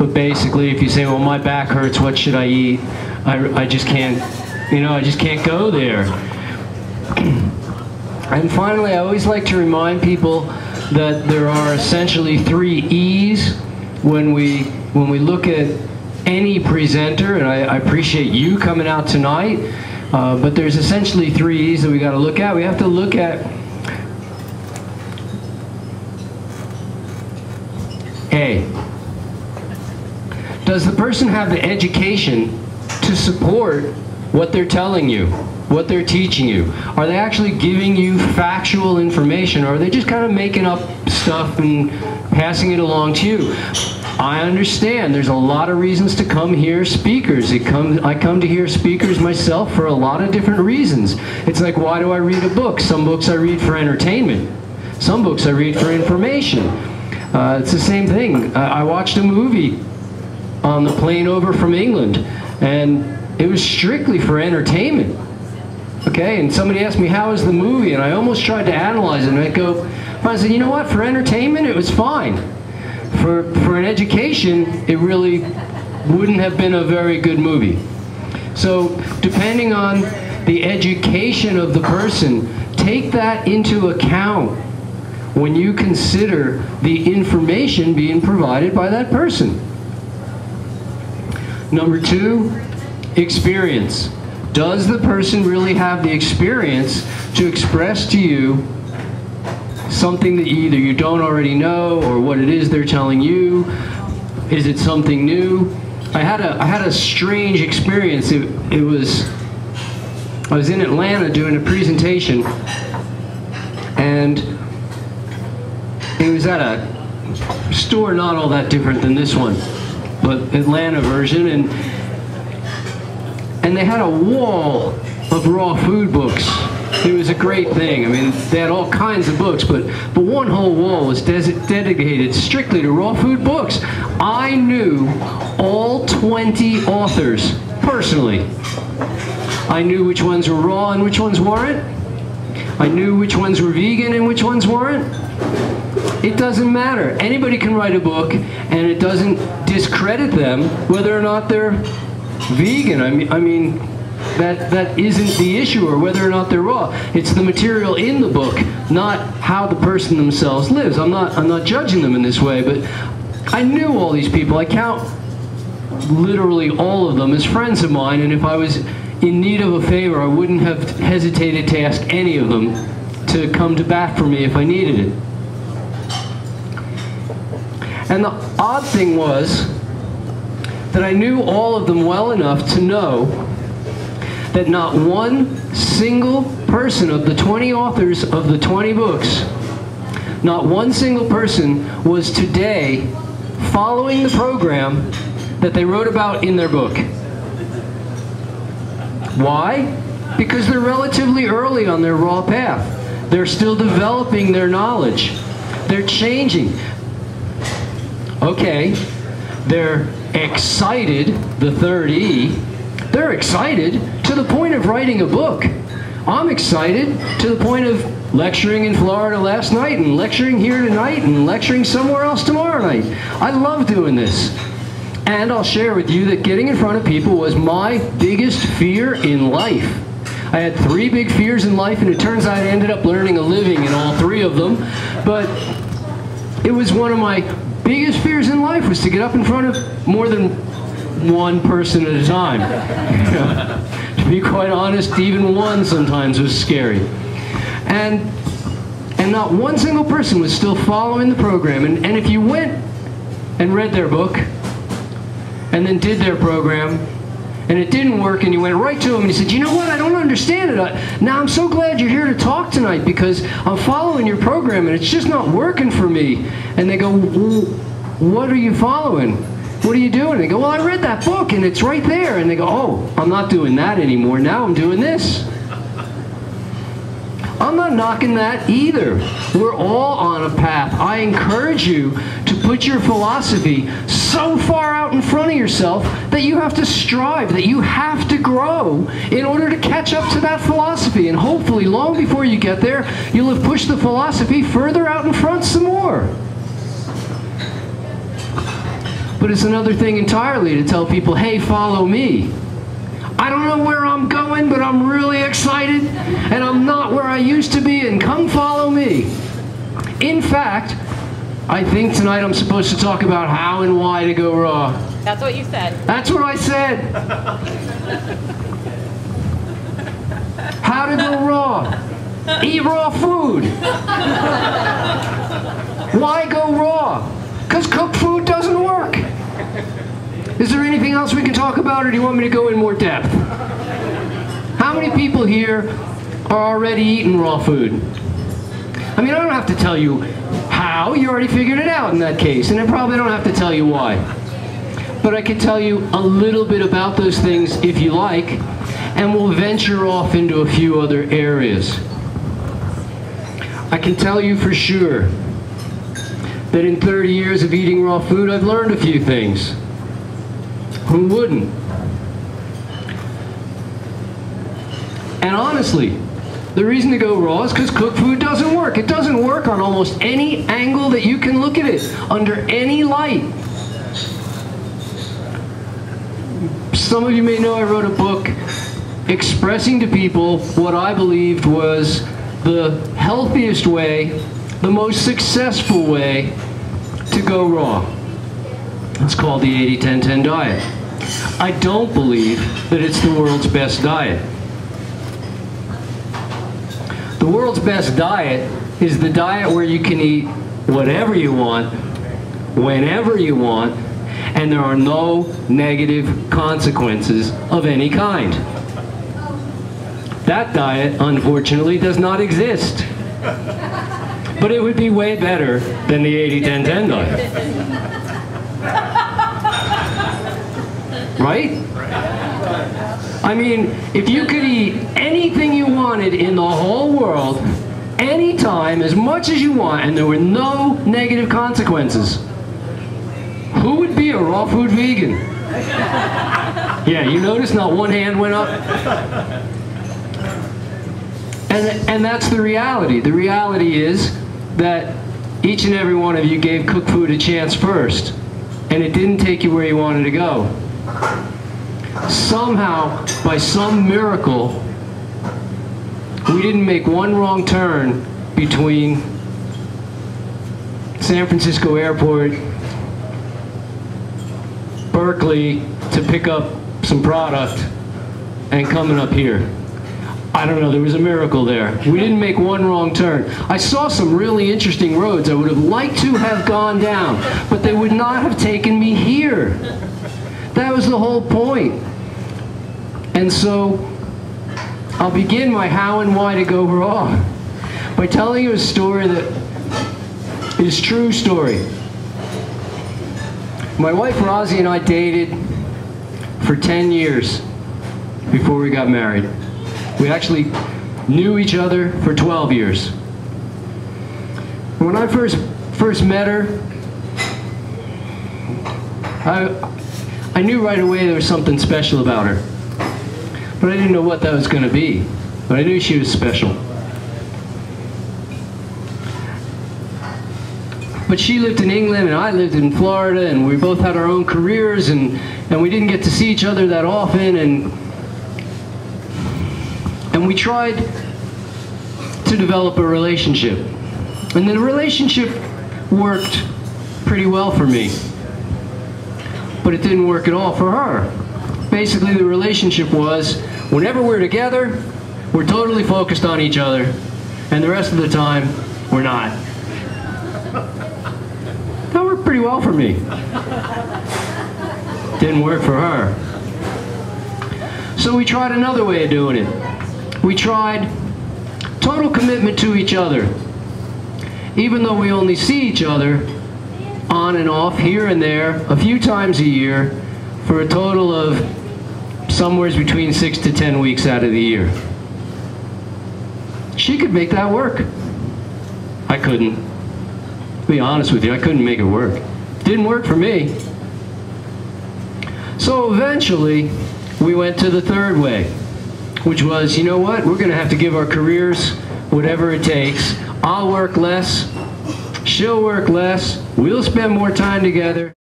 But basically, if you say, well, my back hurts, what should I eat? I just can't, I just can't go there. And finally, I always like to remind people that there are essentially 3 E's when we look at any presenter, and I appreciate you coming out tonight, but there's essentially 3 E's that we got to look at. We have to look at A. Does the person have the education to support what they're telling you, what they're teaching you? Are they actually giving you factual information, or are they just kind of making up stuff and passing it along to you? I understand there's a lot of reasons to come hear speakers. I come to hear speakers myself for a lot of different reasons. It's like, why do I read a book? Some books I read for entertainment. Some books I read for information. It's the same thing. I watched a movie on the plane over from England, and it was strictly for entertainment. Okay, and somebody asked me, how was the movie? And I almost tried to analyze it, and I said, you know what, for entertainment, it was fine. For an education, it really wouldn't have been a very good movie. So, depending on the education of the person, take that into account when you consider the information being provided by that person. Number 2, experience. Does the person really have the experience to express to you something that either you don't already know, or what it is they're telling you? Is it something new? I had a strange experience. I was in Atlanta doing a presentation, and it was at a store not all that different than this one, but Atlanta version, and they had a wall of raw food books. It was a great thing. I mean, they had all kinds of books, but one whole wall was dedicated strictly to raw food books. I knew all 20 authors personally. I knew which ones were raw and which ones weren't. I knew which ones were vegan and which ones weren't. It doesn't matter. Anybody can write a book, and it doesn't discredit them whether or not they're vegan. I mean, that isn't the issue, or whether or not they're raw. It's the material in the book, not how the person themselves lives. I'm not judging them in this way, but I knew all these people. I count literally all of them as friends of mine, and if I was in need of a favor, I wouldn't have hesitated to ask any of them to come to bat for me if I needed it. And the odd thing was that I knew all of them well enough to know that not one single person of the 20 authors of the 20 books, not one single person was today following the program that they wrote about in their book. Why? Because they're relatively early on their raw path. They're still developing their knowledge. They're changing. Okay, they're excited, the 3rd E. They're excited to the point of writing a book. I'm excited to the point of lecturing in Florida last night, and lecturing here tonight, and lecturing somewhere else tomorrow night. I love doing this. And I'll share with you that getting in front of people was my biggest fear in life. I had 3 big fears in life, and it turns out I ended up learning a living in all 3 of them. But it was one of my biggest fears in life, was to get up in front of more than one person at a time. To be quite honest, even one sometimes was scary. And not one single person was still following the program. And if you went and read their book, and then did their program, and it didn't work, and you went right to them and you said, you know what, I don't understand it. Now I'm so glad you're here to talk tonight, because I'm following your program and it's just not working for me. And they go, well, what are you following? What are you doing? They go, well, I read that book and it's right there. And they go, oh, I'm not doing that anymore. Now I'm doing this. I'm not knocking that either. We're all on a path. I encourage you to put your philosophy so far out in front of yourself that you have to strive, that you have to grow in order to catch up to that philosophy. And hopefully, long before you get there, you'll have pushed the philosophy further out in front some more. But it's another thing entirely to tell people, hey, follow me. I don't know where I'm going, but I'm really excited, and I'm not where I used to be, and come follow me. In fact, I think tonight I'm supposed to talk about how and why to go raw. That's what you said. That's what I said. How to go raw. Eat raw food. Why go raw? Because cooked food doesn't work. Is there anything else we can talk about, or do you want me to go in more depth? How many people here are already eating raw food? I mean, I don't have to tell you how. You already figured it out in that case, and I probably don't have to tell you why. But I can tell you a little bit about those things if you like, and we'll venture off into a few other areas. I can tell you for sure that in 30 years of eating raw food, I've learned a few things. Who wouldn't? And honestly, the reason to go raw is because cooked food doesn't work. It doesn't work on almost any angle that you can look at it, under any light. Some of you may know I wrote a book expressing to people what I believed was the healthiest way, the most successful way to go raw. It's called the 80-10-10 diet. I don't believe that it's the world's best diet. The world's best diet is the diet where you can eat whatever you want, whenever you want, and there are no negative consequences of any kind. That diet, unfortunately, does not exist. But it would be way better than the 80-10-10 diet. Right? I mean, if you could eat anything you wanted in the whole world, anytime, as much as you want, and there were no negative consequences, who would be a raw food vegan? Yeah, you notice not one hand went up? And that's the reality. The reality is that each and every one of you gave cooked food a chance first, and it didn't take you where you wanted to go. Somehow, by some miracle, we didn't make one wrong turn between San Francisco Airport, Berkeley, to pick up some product, and coming up here. I don't know, there was a miracle there. We didn't make one wrong turn. I saw some really interesting roads I would have liked to have gone down, but they would not have taken me here. That was the whole point. And so, I'll begin my how and why to go raw by telling you a story that is true story. My wife Rosie and I dated for 10 years before we got married. We actually knew each other for 12 years. When I first met her, I knew right away there was something special about her. But I didn't know what that was going to be. But I knew she was special. But she lived in England and I lived in Florida, and we both had our own careers, and we didn't get to see each other that often, and we tried to develop a relationship. And the relationship worked pretty well for me. But it didn't work at all for her. Basically, the relationship was, whenever we're together, we're totally focused on each other, and the rest of the time, we're not. That worked pretty well for me. Didn't work for her. So we tried another way of doing it. We tried total commitment to each other. Even though we only see each other on and off, here and there, a few times a year, for a total of somewhere between 6 to 10 weeks out of the year. She could make that work. I couldn't. To be honest with you, I couldn't make it work. Didn't work for me. So eventually, we went to the third way, which was, you know what, we're going to have to give our careers whatever it takes. I'll work less, she'll work less, we'll spend more time together.